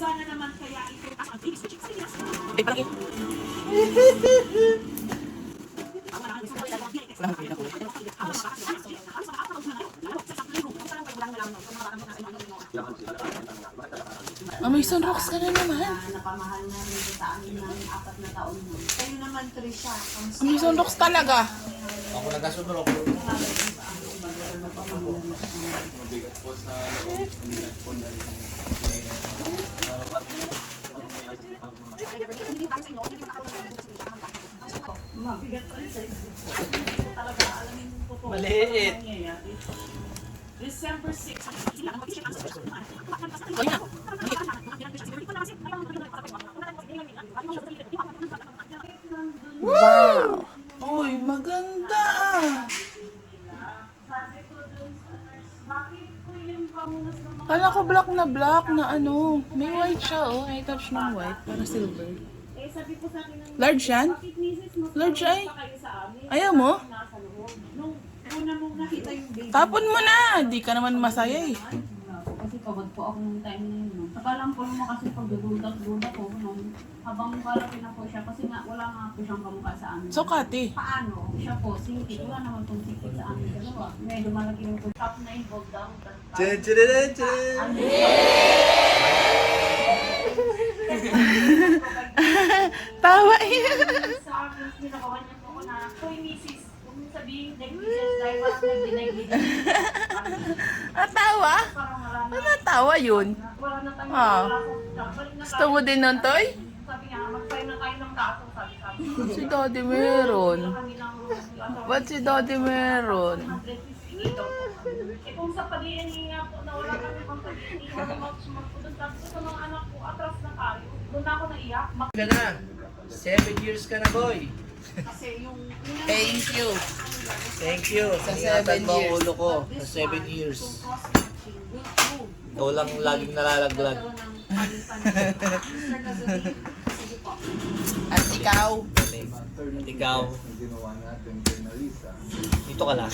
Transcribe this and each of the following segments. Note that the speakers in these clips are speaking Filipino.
Sana naman kaya ito ang Eh, parang may sunrocks ka na naman. napamahal na rin sa amin ng 4 na taon mo. Kayo naman, Trisha. May sunrocks talaga. Ako nagasunod. Mabigat pa rin sa'yo. Talaga, alamin ko po. Maliit. December 6. Wow! Uy, maganda! Kala ko black na ano. May white siya, oh. I touch ng white. Para silver. Large yan? Large ay. Ayaw mo? Nung una mong nakita yung baby. Tapon mo na! Di ka naman masaya eh. Kasi pagod po ako nung time na yun. Saka lang po naman kasi pagdududak-dudak ko. Habang malaki na po siya. Kasi nga wala nga po siyang kamukha sa amin. So, Kati. Paano? Siya po, singkit. Wala naman pong singkit sa amin dalawa. Medyo malaki yung po. Top 9 bold down. Tawa yun. Sa akin, nilakawan niya po ako na, Hoy, misis, huwag mong sabihin, negligence dahil parang nag-negligence. Tawa? Parang wala na. Ano tawa yun? Wala na tayo. Ah. Balik na Gusto mo din nun, Toy? Sabi niya, mag-file na tayo ng kaso, sabi. Si Daddy meron. Kami ng Ba't si Daddy meron? 150 ito. Eh kung sa pag-iingi nga po na wala kami pang pag-iingi, wala magpunod sa mga anak ko, atras na tayo. Doon ako naiyak. Ka na. 7 years ka na, boy. Kasi yung Thank you. Thank you. Sa Ingatan 7 mo ang years. ulo ko. Sa 7 years. Ikaw lang laging nalalaglag. At ikaw? At ikaw. Dito ka lang.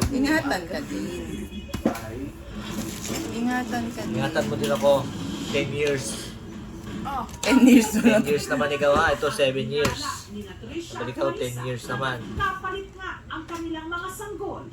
Ingatan ka din. Ingatan ka din. Ingatan mo din ako. 10 years. 10 years na 10 years naman ikaw ha. Ito 7 years. Sabi ikaw 10 years naman. kapalit nga ang kanilang mga sanggol.